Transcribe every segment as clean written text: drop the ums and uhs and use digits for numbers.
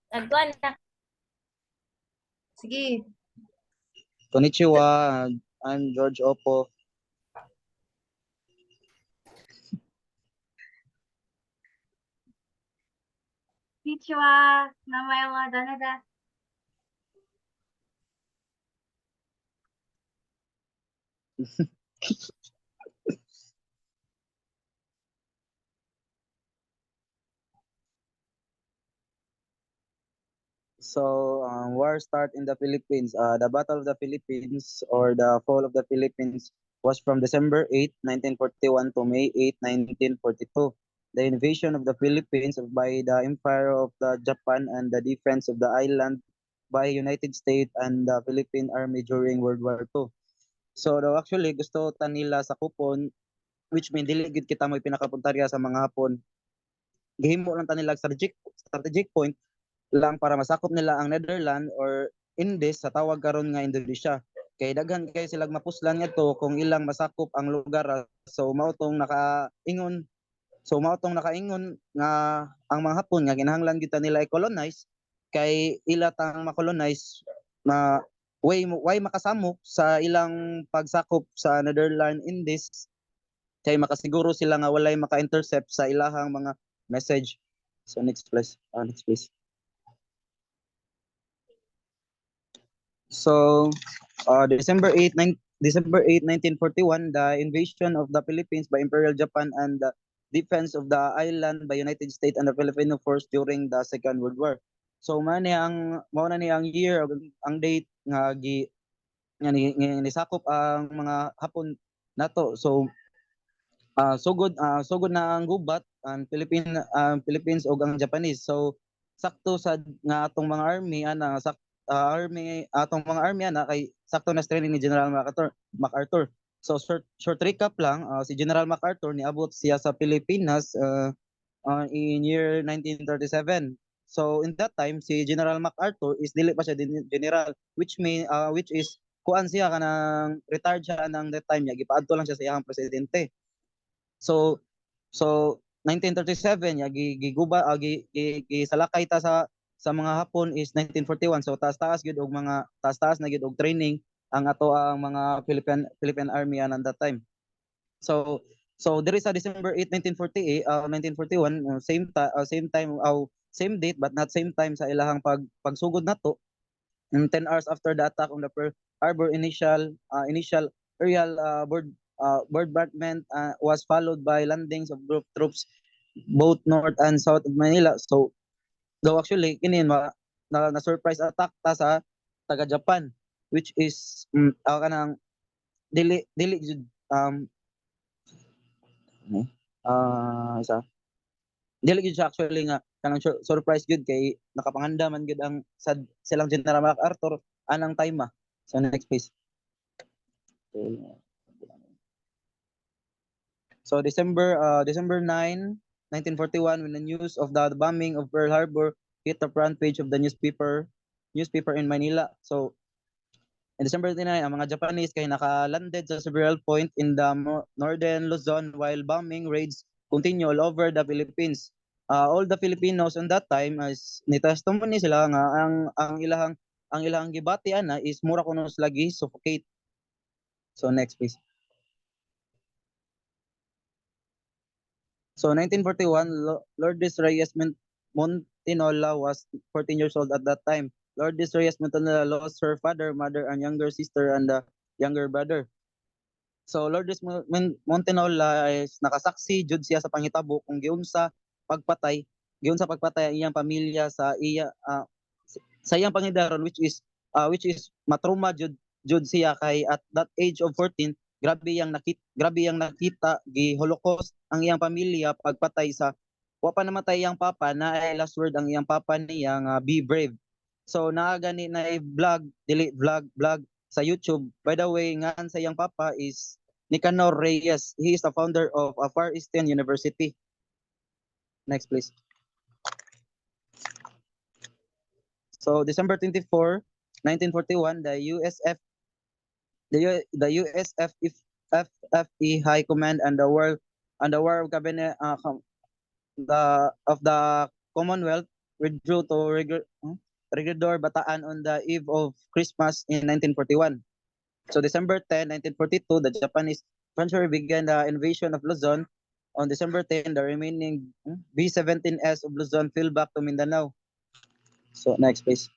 Nagkuhan na. Sige. Konnichiwa, I'm George Oppo. Konnichiwa. Namae wa Danada. So, war start in the Philippines. The Battle of the Philippines or the Fall of the Philippines was from December 8, 1941 to May 8, 1942. The invasion of the Philippines by the Empire of the Japan and the defense of the island by United States and the Philippine Army during World War II. So, actually, gusto ta nila sa kupon, which mean, dili gid kita may pinakapuntarya sa mga Hapon. Gihimo lang ta nila strategic point lang para masakop nila ang Netherlands or Indies sa tawag karon nga Indonesia. Kay daghan kay silang mapuslan ngadto kung ilang masakop ang lugar. So mao tong nakaingon nga ang mga Hapon nga kinahanglan kita nila i-colonize kay ila tang ma-colonize na way makasamok sa ilang pagsakop sa Netherlands Indies kay makasiguro sila nga walay maka-intercept sa ilahang mga message. So next please. Next please. So, December 8, 1941, the invasion of the Philippines by Imperial Japan and the defense of the island by United States and the Filipino force during the Second World War. So, mao na ni ang year, ang date nga nisakop ang mga Hapon nato. So, sugod na ang gubat ang Philippines ug ang Japanese. So, sakto sa nga atong mga army atong mga army kay sakto na training ni General MacArthur. So short recap lang, si General MacArthur niabot siya sa Pilipinas in year 1937. So in that time si General MacArthur is dili pa siya general, which is kuan siya kanang retired siya nang that time niya gipaadto lang siya sa iyang presidente. So 1937 ya gisalakay ta sa mga Hapon is 1941. So taas-taas gyud og mga taas-taas na gyud og training ang ato ang mga Philippine Army at that time. So diri sa December 8, 1941, same date but not same time sa ilahang pagsugod nato. 10 hours after the attack on the Pearl Harbor, initial aerial bombardment was followed by landings of group troops both north and south of Manila. So though actually kini na surprise attack ta sa taga Japan, which is kanang dili jud isa dili gyud siya actually nga kanang surprise gyud kay nakapanganda man gyud ang silang General MacArthur anang time. So next please. So December 9, 1941, when the news of the bombing of Pearl Harbor hit the front page of the newspaper in Manila. So in December 29, ang mga Japanese kay nakalanded sa several point in the northern Luzon while bombing raids continue all over the Philippines. All the Filipinos on that time is ni-testimony sila nga ang ilahang gibati ana is mura kuno lagi suffocate. So next please. So 1941, Lourdes Reyes Montinola was 14 years old at that time. Lourdes Reyes Montinola lost her father, mother, and younger sister and a younger brother. So Lourdes Montinola is nakasaksi jud siya sa panghitabo kung giunsa pagpatay ang iyang pamilya sa iyang pangidaron, which is matruma jud siya kay at that age of 14 grabe yang nakita gi Holocaust ang iyang pamilya pagpatay sa wa pa namatay iyang papa na ay last word ang iyang papa niya nga be brave. So naagani na vlog sa YouTube. By the way, ngan sa iyang papa is Nicanor Reyes. He is the founder of Far Eastern University. Next please. So December 24, 1941, the USFE High Command and the World and the War of Cabinet the Commonwealth withdrew to Regidor, Bataan on the eve of Christmas in 1941. So December 10, 1942, the Japanese infantry began the invasion of Luzon. On December 10, the remaining B-17S of Luzon fell back to Mindanao. So next, please.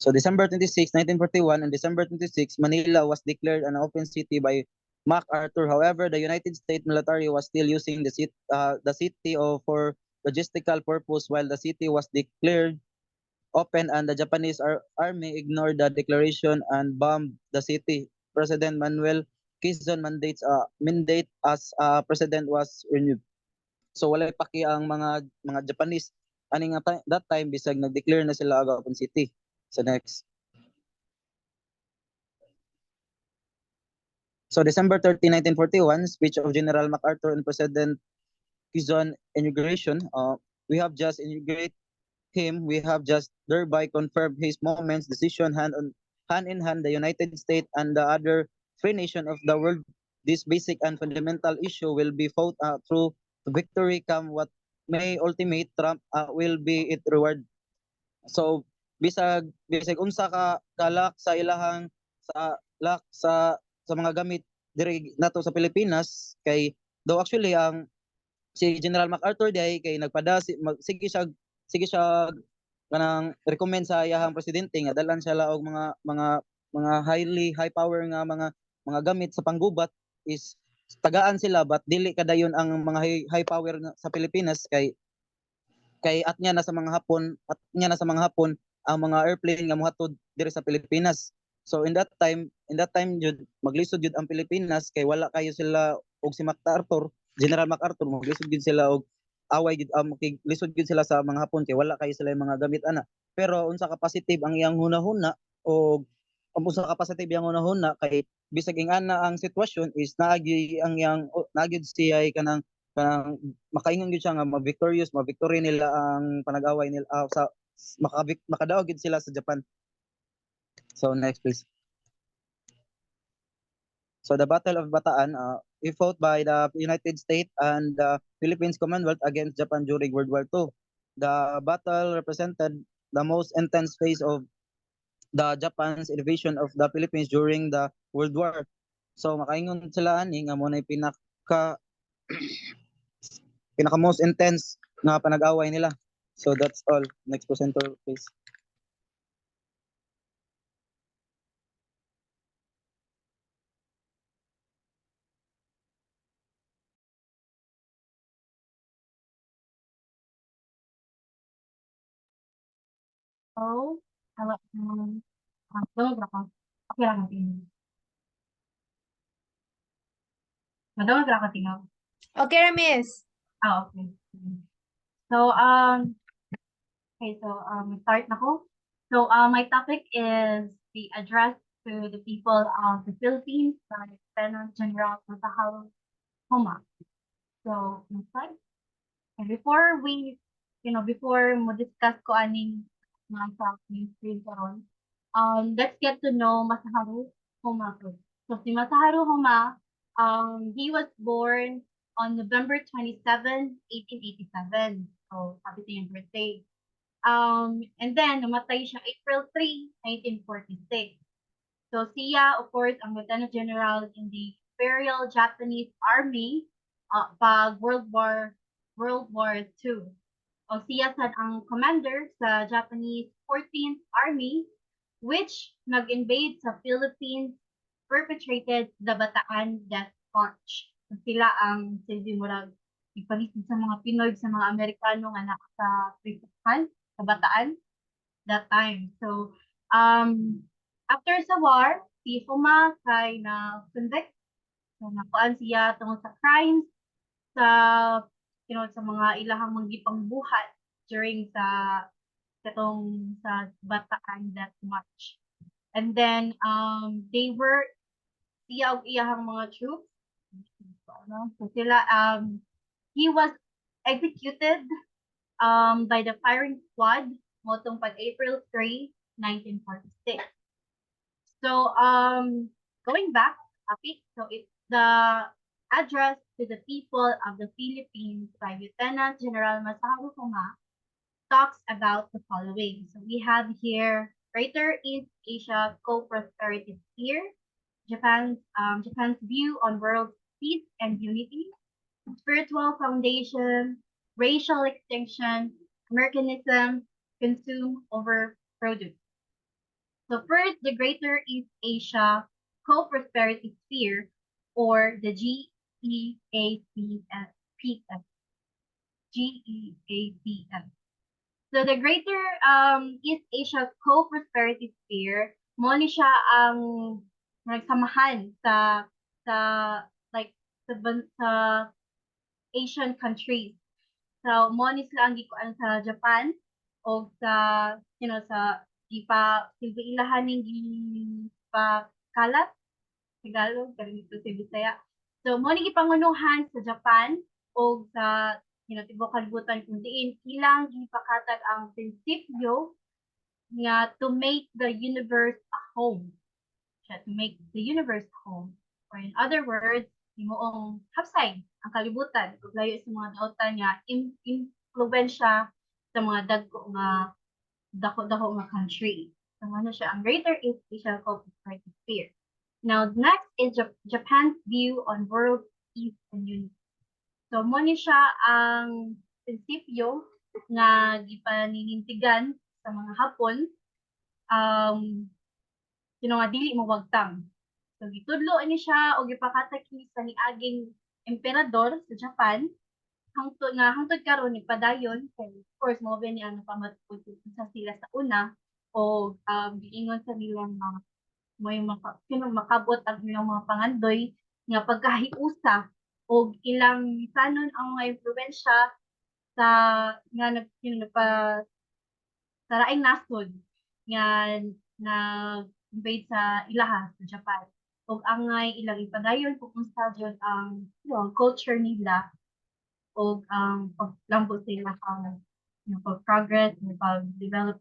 So December 26, 1941, and December 26, Manila was declared an open city by MacArthur. However, the United States military was still using the city for logistical purpose while the city was declared open, and the Japanese army ignored the declaration and bombed the city. President Manuel Quezon mandate as president was renewed. So wala paki ang mga Japanese ani nga that time bisag nag-declare na sila aga open city. So next. So December 30, 1941, speech of General MacArthur and President Quezon inauguration. We have just inaugurated him. We have just thereby confirmed his moment's decision hand in hand the United States and the other free nation of the world. This basic and fundamental issue will be fought through victory, come what may. Ultimate Trump will be it reward. So bisag unsa ka kalak sa ilahang sa lak sa mga gamit diri nato sa Pilipinas kay though actually ang si General MacArthur day kay sige siya kanang recommend sa iyahang presidente nga dalan siya og mga high power nga mga gamit sa panggubat is tagaan sila but dili kadayon ang mga high power sa Pilipinas kay at niya na sa mga Hapon ang mga airplane nga mohatod diri sa Pilipinas. So in that time jud maglisod jud ang Pilipinas kay wala kayo sila og si MacArthur, General MacArthur maglisod jud sila og away jud lisod jud sila sa mga Hapon kay wala kayo sila mga gamit ana. Pero unsa ka positive ang iyang hunahuna o unsa ka positive ang hunahuna kay bisag ing ana ang sitwasyon is naagi siya kanang makaingon gyud siya nga ma-victory nila ang panag-away nila sa makadaog gyud sila sa Japan. So next please. So the Battle of Bataan, fought by the United States and the Philippines Commonwealth against Japan during World War II. The battle represented the most intense phase of the Japan's invasion of the Philippines during the World War. So makaingon sila ani nga mo na pinaka most intense na panag-away nila. So that's all. Next presenter please. So, hello. Madawag ako. Okay lang natin. Madawag ako tingnan. Okay, Ramis. Okay. So, start na ko. So, my topic is the address to the people of the Philippines by Lieutenant General Masahiro Homa. So, next slide. And before mo discuss ko aning mga sa screen karon, let's get to know Masahiro Homa first. So, si Masahiro Homa, he was born on November 27, 1887. So, sabi ito yung birthday. And then, namatay siya April 3, 1946. So, siya, of course, ang Lieutenant General in the Imperial Japanese Army pag World War II. O siya sad ang commander sa Japanese 14th Army, which nag-invade sa Philippines, perpetrated the Bataan Death March. So, sila ang murag ipalisod sa mga Pinoy, sa mga Amerikano nga nasa prisuhan sa Bataan that time. So, after sa war, si Homa kay na convict. So, nakuan siya tungkol sa crimes sa sa mga ilahang manggipang buhat during sa Bataan Death March. And then siya og iyahang mga troops. So sila he was executed by the firing squad motong pag April 3, 1946. So going back, topic. So it's the address to the people of the Philippines by Lieutenant General Masaru Homa talks about the following. So we have here Greater East Asia Co-Prosperity Sphere, Japan's view on world peace and unity, spiritual foundation, racial extinction, Americanism, consume over produce. So first, the Greater East Asia Co-Prosperity Sphere, or the GEACS. GEACS. So the Greater East Asia Co-Prosperity Sphere, mo ni siya ang nagsamahan sa like sa Asian countries. So mo ni sila ang gikuan sa Japan o sa sa di pa silbi ilahan ning pa kalat Tagalog kani dito sa Bisaya. So mo ni gipangunuhan sa Japan o sa tibuok kalibutan kung diin ilang gipakatag ang prinsipyo nga to make the universe a home. Siya, to make the universe a home. Or in other words, himuong hapsay ang kalibutan ug layo sa mga dautan nga impluwensya sa mga dako nga country. So ano siya ang Greater East Asia Co-Prosperity Sphere. Now next is Japan's view on world peace and unity. So mo ni siya ang prinsipyo nga gipaninintigan sa mga Hapon nga dili mawagtang. So gitudlo ni siya og gipakatag kini sa niaging emperador sa Japan hangtod karon ni padayon kay of course mo ba niya napamatud sa sila sa una o giingon sa nila nga may makabot ang ilang mga pangandoy nga pagkahiusa o ilang sanon ang mga impluwensya sa nga sa laing nasod nga invade sa ilaha sa Japan. O angay ilang ipadayon kung unsa jud ang culture nila o paglambot sa ilang pag-progress, pag-develop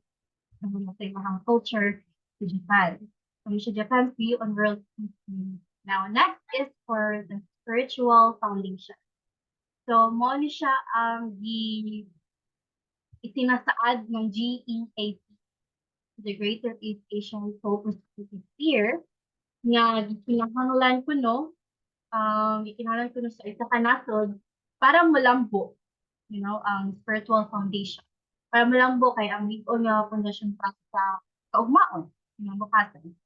sa ilang culture sa Japan. So Japan's view on world peace. Now next is for the spiritual foundation. So mo ni siya ang itinasaad ng GEAC, the Greater East Asian Co-Prosperity Sphere, nga gikinahanglan kuno sa isa ka nasod para malambo, ang spiritual foundation. Para malambo kay ang lig-on nga pundasyon para sa kaugmaon, bukasan.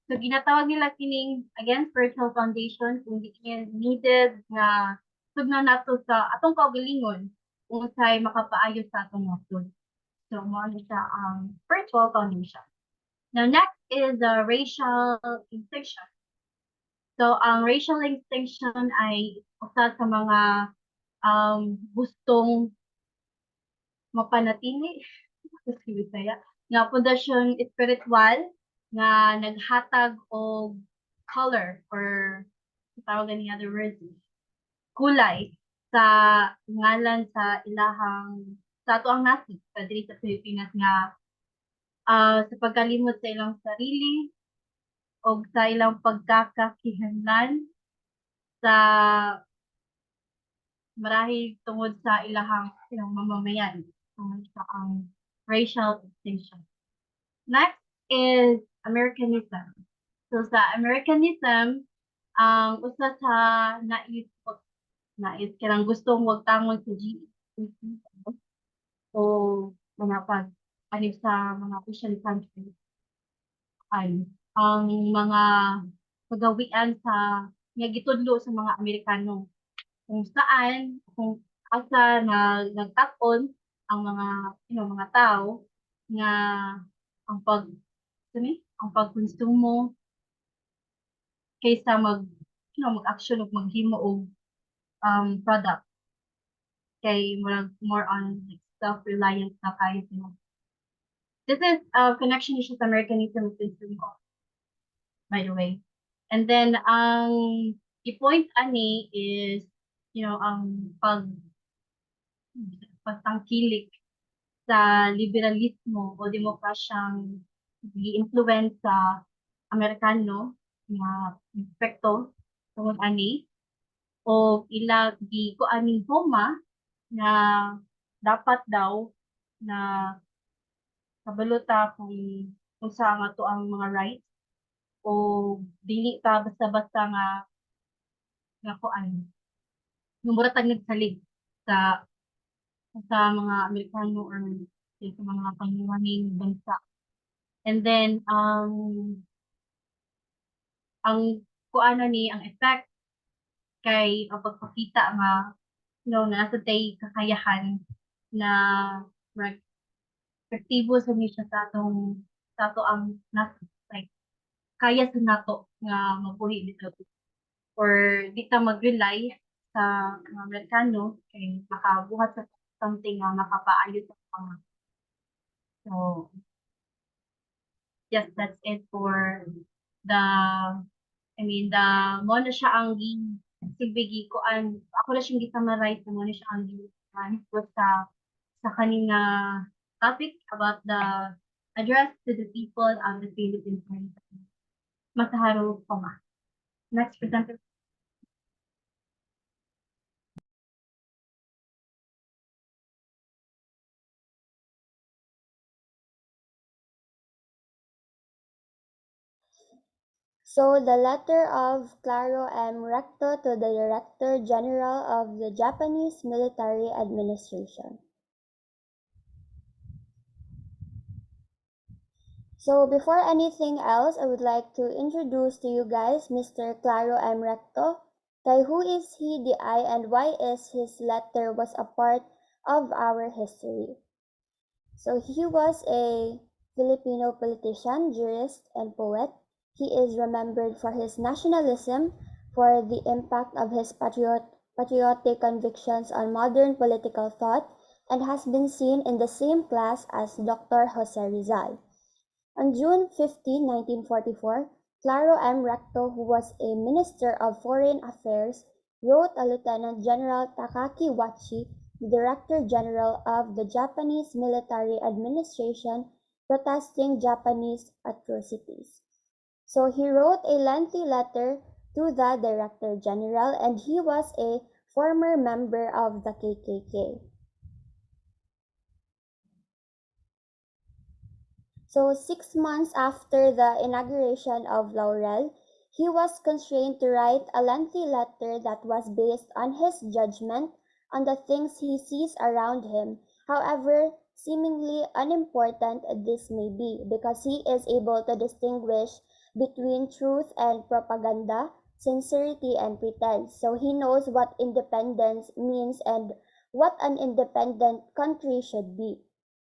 So ginatawag nila kining again spiritual foundation kung di needed nga sugna nato sa atong kaugalingon kung unsay makapaayo sa atong nasod. So mo siya ang spiritual foundation. Now next is the racial extinction. So ang racial extinction ay usa sa mga gustong mapanatili sa Bisaya nga pundasyon espiritual nga naghatag og color or tawag ni other words kulay sa ngalan sa ilahang sa ato ang nasod sa diri sa Pilipinas nga sa pagkalimot sa ilang sarili o sa ilang pagkakakihanlan sa marahil tungod sa ilahang mamamayan tungod sa ang racial extinction. Next is Americanism. So sa Americanism, ang usa sa nais kanang gustong wagtangon sa GEC o mga anib sa mga Asian countries ay ang mga pagawian sa nga gitudlo sa mga Amerikano kung saan kung asa na nagtakon ang mga mga tao nga ang pagkonsumo kaysa mag-action ug maghimo og product kay more on self-reliant na kayo sila. This is connection issue sa Americanism and consume by the way. And then ang i-point ani is ang pagtangkilik sa liberalismo o demokrasyang gi-influence sa Amerikano nga aspekto tungod ani o ila gi kuaning homa na dapat daw na kabalota kung unsa nga to ang mga rights o dili ka basta-basta nga kuan yung muratag nagsalig sa mga Amerikano or sa mga panguwaning bansa. And then, ang kuana ni ang effect kay ang pagpakita nga na nasa tay kakayahan na efektibo sa siya sa ato ang nasa like kaya sa nato nga mabuhi dito or di ta mag-rely sa mga Amerikano kay makabuhat sa something nga makapaayo sa mga. So, yes, that's it for the, mo na siya ang silbigi ko ako na siyang gi-summarize mo na siya ang sa kaning topic about the address to the people of the Philippines. Masaharu Koma. Next presenter. So the letter of Claro M. Recto to the Director General of the Japanese Military Administration. So before anything else, I would like to introduce to you guys Mr. Claro M. Recto. Kay who is he, the I, and why is his letter was a part of our history. So he was a Filipino politician, jurist, and poet. He is remembered for his nationalism, for the impact of his patriotic convictions on modern political thought, and has been seen in the same class as Dr. Jose Rizal. On June 15, 1944, Claro M. Recto, who was a Minister of Foreign Affairs, wrote a Lieutenant General Takaki Wachi, the Director General of the Japanese Military Administration, protesting Japanese atrocities. So he wrote a lengthy letter to the Director General, and he was a former member of the KKK. So 6 months after the inauguration of Laurel, he was constrained to write a lengthy letter that was based on his judgment on the things he sees around him. However, seemingly unimportant this may be, because he is able to distinguish between truth and propaganda, sincerity and pretense. So he knows what independence means and what an independent country should be.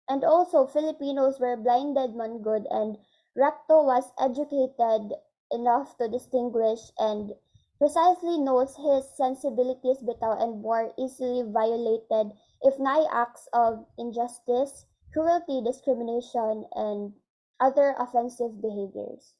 And also, Filipinos were blinded man good, and Recto was educated enough to distinguish and precisely knows his sensibilities bitaw and more easily violated if nai acts of injustice, cruelty, discrimination, and other offensive behaviors.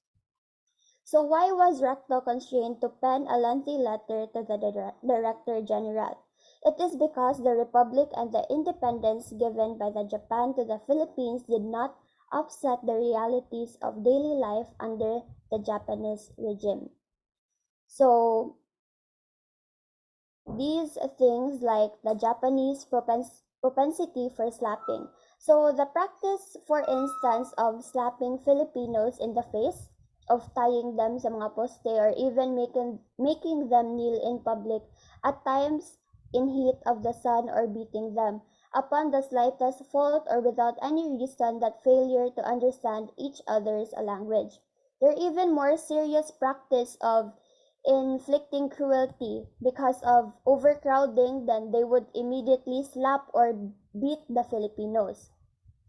So why was Recto constrained to pen a lengthy letter to the Director General? It is because the Republic and the independence given by the Japan to the Philippines did not offset the realities of daily life under the Japanese regime. So these things like the Japanese propensity for slapping. So the practice, for instance, of slapping Filipinos in the face, of tying them sa mga poste, or even making them kneel in public, at times in heat of the sun, or beating them upon the slightest fault or without any reason that failure to understand each other's language. There even more serious practice of inflicting cruelty because of overcrowding, then they would immediately slap or beat the Filipinos.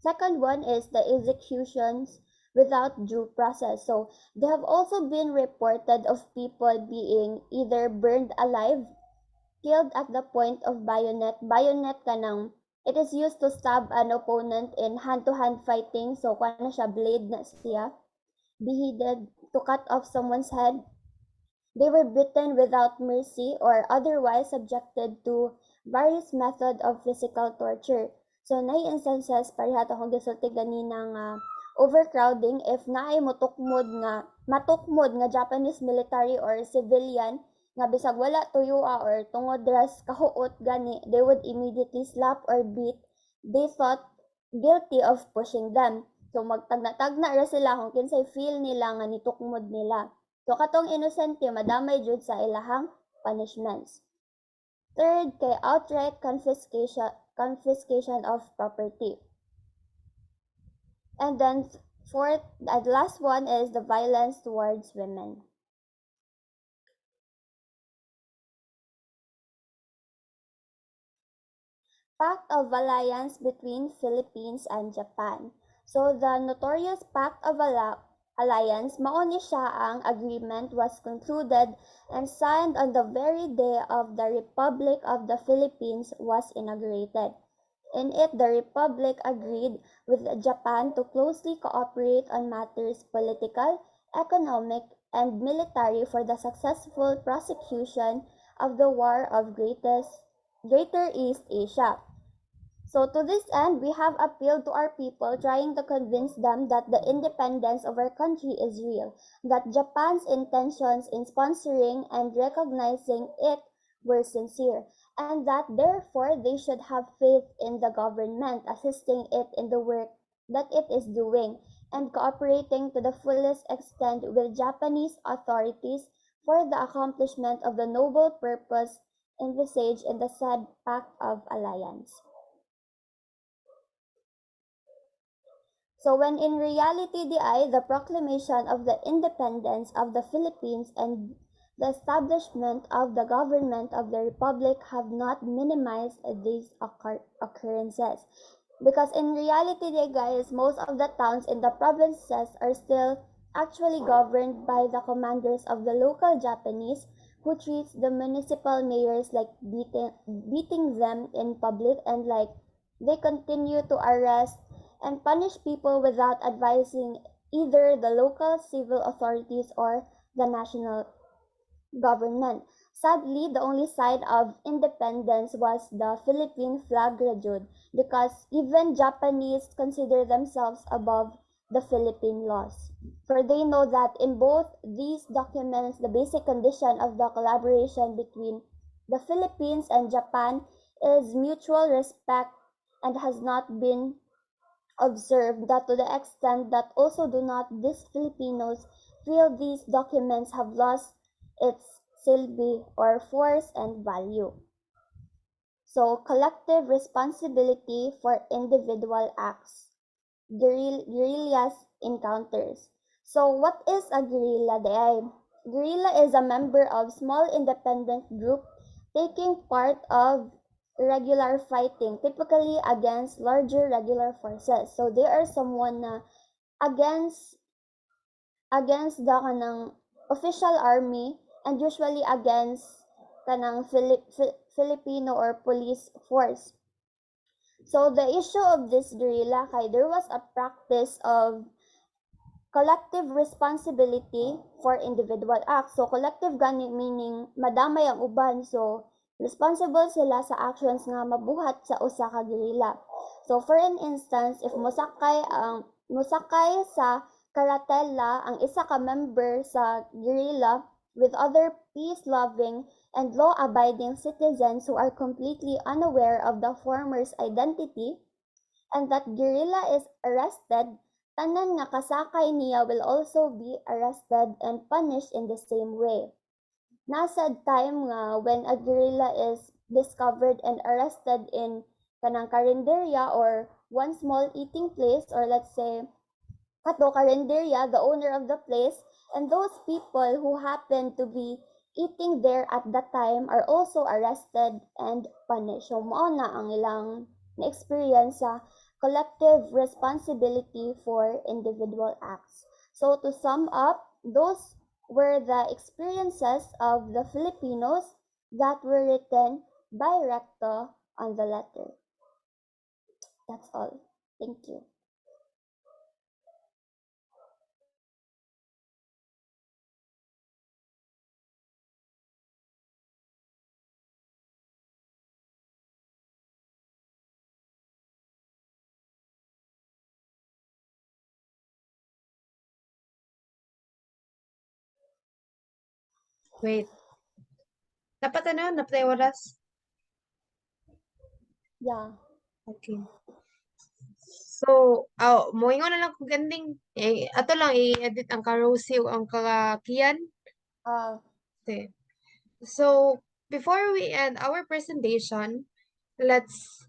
Second one is the executions without due process. So there have also been reported of people being either burned alive, killed at the point of bayonet. Bayonet kanang it is used to stab an opponent in hand-to-hand fighting. So kung na siya, blade na siya. Beheaded, to cut off someone's head. They were beaten without mercy or otherwise subjected to various methods of physical torture. So nay instances pareha ta kung gisulti ganina nga overcrowding if naay matukmod nga Japanese military or civilian nga bisag wala tuyua or tungod ras kahuot gani, they would immediately slap or beat, they thought guilty of pushing them. So magtagna-tagna ra sila kung kinsay feel nila nga nitukmod nila. So katong inosente madamay jud sa ilahang punishments. Third, kay outright confiscation of property. And then fourth, the last one is the violence towards women. Pact of Alliance between Philippines and Japan. So the notorious Pact of Alliance, mao ni siya ang agreement was concluded and signed on the very day of the Republic of the Philippines was inaugurated. In it, the Republic agreed with Japan to closely cooperate on matters political, economic, and military for the successful prosecution of the War of Greater East Asia. So to this end, we have appealed to our people, trying to convince them that the independence of our country is real, that Japan's intentions in sponsoring and recognizing it were sincere, and that therefore they should have faith in the government assisting it in the work that it is doing and cooperating to the fullest extent with Japanese authorities for the accomplishment of the noble purpose envisaged in the said Pact of Alliance. So when in reality the proclamation of the independence of the Philippines and the establishment of the government of the Republic have not minimized these occurrences. Because in reality, guys, most of the towns in the provinces are still actually governed by the commanders of the local Japanese, who treats the municipal mayors like beating them in public, and like they continue to arrest and punish people without advising either the local civil authorities or the national government. Sadly, the only sign of independence was the Philippine flag rajude, because even Japanese consider themselves above the Philippine laws. For they know that in both these documents, the basic condition of the collaboration between the Philippines and Japan is mutual respect and has not been observed, that to the extent that also do not these Filipinos feel these documents have lost its silbi or force and value. So collective responsibility for individual acts. Guerrillas encounters. So what is a guerrilla? Guerrilla is a member of small independent group taking part of regular fighting, typically against larger regular forces. So they are someone na against the kanang official army, and usually against kanang Filipino or police force. So the issue of this guerrilla kay there was a practice of collective responsibility for individual acts. So collective gani meaning madamay ang uban. So responsible sila sa actions nga mabuhat sa usa ka guerrilla. So for an instance, if musakay sa karatela ang isa ka member sa guerrilla with other peace-loving and law-abiding citizens who are completely unaware of the former's identity, and that guerrilla is arrested, tanan nga kasakay niya will also be arrested and punished in the same way. Nasa time nga when a guerrilla is discovered and arrested in kanang karinderya or one small eating place, or let's say kato karinderya, the owner of the place, and those people who happen to be eating there at that time are also arrested and punished. So mao na ang ilang na-experience sa collective responsibility for individual acts. So to sum up, those were the experiences of the Filipinos that were written by Recto on the letter. That's all. Thank you. Wait. Dapat napatay oras. Yeah. Okay. So, moingon na lang kung ganding. Ato lang i-edit ang ka-Rosie o ang ka-Kian. Okay. So, before we end our presentation, let's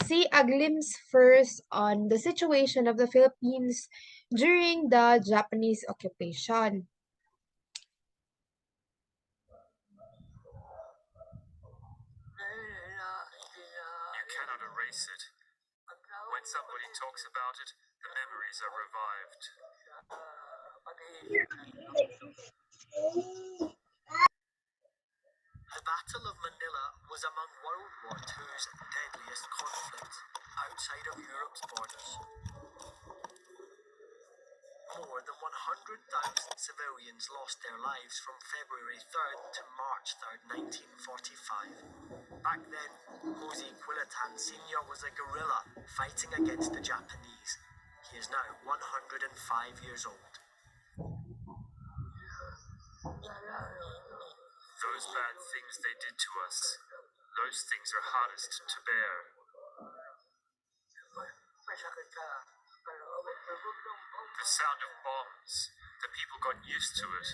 see a glimpse first on the situation of the Philippines during the Japanese occupation. You cannot erase it. When somebody talks about it, the memories are revived. The Battle of Manila was among World War II's deadliest conflicts outside of Europe's borders. More than 100,000 civilians lost their lives from February 3rd to March 3rd, 1945. Back then, Jose Quilitan Sr. was a guerrilla fighting against the Japanese. He is now 105 years old. Those bad things they did to us, those things are hardest to bear. The sound of bombs, the people got used to it.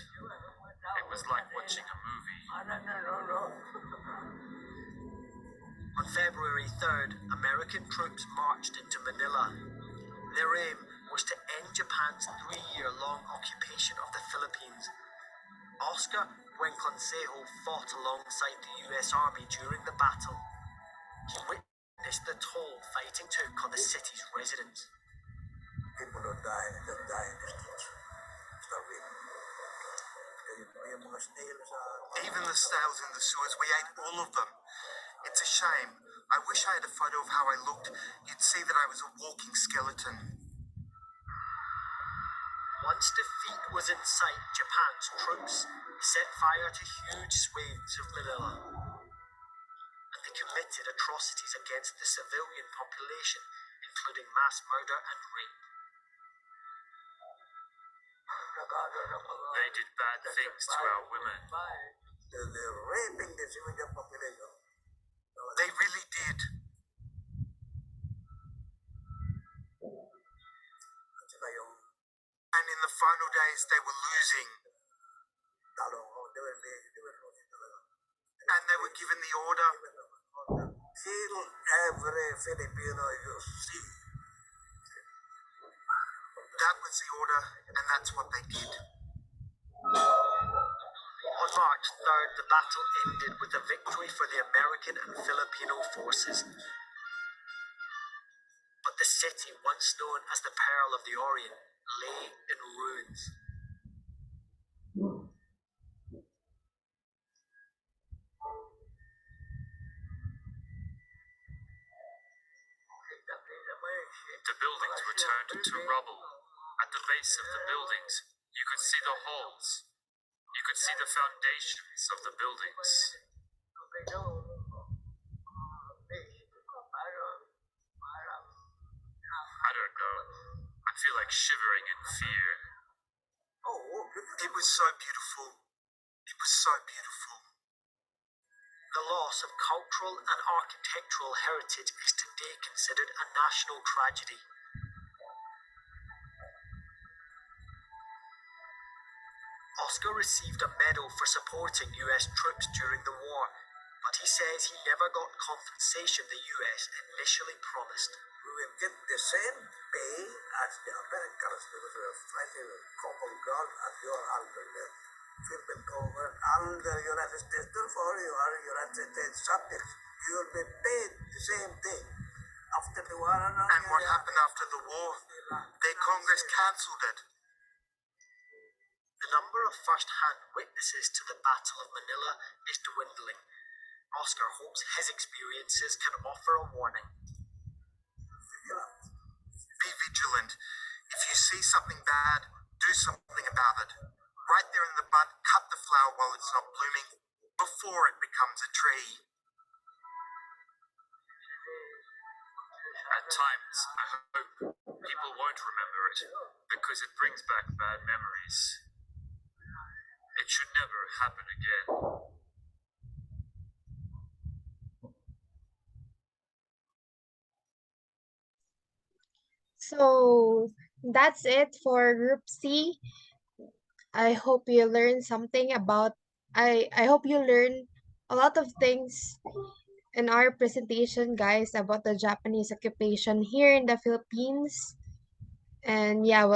It was like watching a movie. On February 3rd, American troops marched into Manila. Their aim was to end Japan's 3-year-long occupation of the Philippines. Oscar Buenconsejo fought alongside the US Army during the battle. He witnessed the toll fighting took on the city's residents. People don't die, they just die in the streets. Starving. Even the snails in the sewers, we ate all of them. It's a shame. I wish I had a photo of how I looked. You'd see that I was a walking skeleton. Once defeat was in sight, Japan's troops set fire to huge swathes of Manila. And they committed atrocities against the civilian population, including mass murder and rape. They did bad things to our women. They're raping the civilian population. They really did. And in the final days, they were losing. And they were given the order. Kill every Filipino you see. That was the order, and that's what they did. On March 3rd, the battle ended with a victory for the American and Filipino forces. But the city, once known as the Pearl of the Orient, lay in ruins. The buildings were turned into rubble. At the base of the buildings, you could see the holes. You could see the foundations of the buildings. I don't know. I feel like shivering in fear. It was so beautiful. It was so beautiful. The loss of cultural and architectural heritage is today considered a national tragedy. Oscar received a medal for supporting US troops during the war, but he says he never got compensation the US initially promised. We will get the same pay as the Americans because we are fighting a common ground and you are under the Philippine government, under the United States. Therefore, you are United States subjects. You will be paid the same thing. After the war, And what happened after the war? Their Congress cancelled it. The number of first-hand witnesses to the Battle of Manila is dwindling. Oscar hopes his experiences can offer a warning. Be vigilant. If you see something bad, do something about it. Right there in the bud, cut the flower while it's not blooming, before it becomes a tree. At times, I hope people won't remember it, because it brings back bad memories. It should never happen again. So that's it for Group C. I hope you learned something about I hope you learn a lot of things in our presentation, guys, about the Japanese occupation here in the Philippines. And yeah,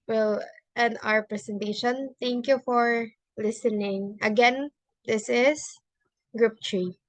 we'll end our presentation. Thank you for listening. Again, this is Group 3.